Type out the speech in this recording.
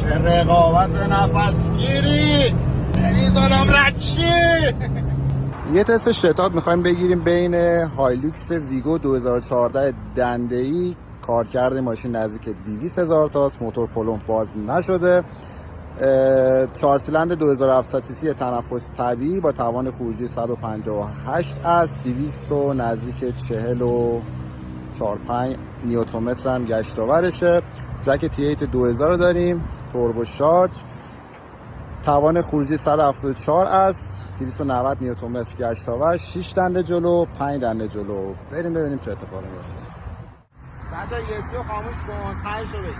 چه رقابت نفسگیری نمیذارم رد شی. یه تست شتاب میخوایم بگیریم بین هایلوکس ویگو 2014 دنده‌ای. کارکرد ماشین نزدیک 200,000 تاست، موتور پلمپ باز نشده، 4 سیلندر 2700 سی سی تنفس طبیعی با توان خروجی 158 است، 200 و نزدیک 44-5 نیوتنمتر هم گشت آورشه. جک T8 2000 رو داریم، توربو شارژ، توان خروجی 174 است، 290 نیوتنمتر گشت آور، 6 دنده جلو 5 دنده جلو. بریم ببینیم چه اتفاقی میفته. بعد ESC رو خاموش کن، تهش رو بگیر.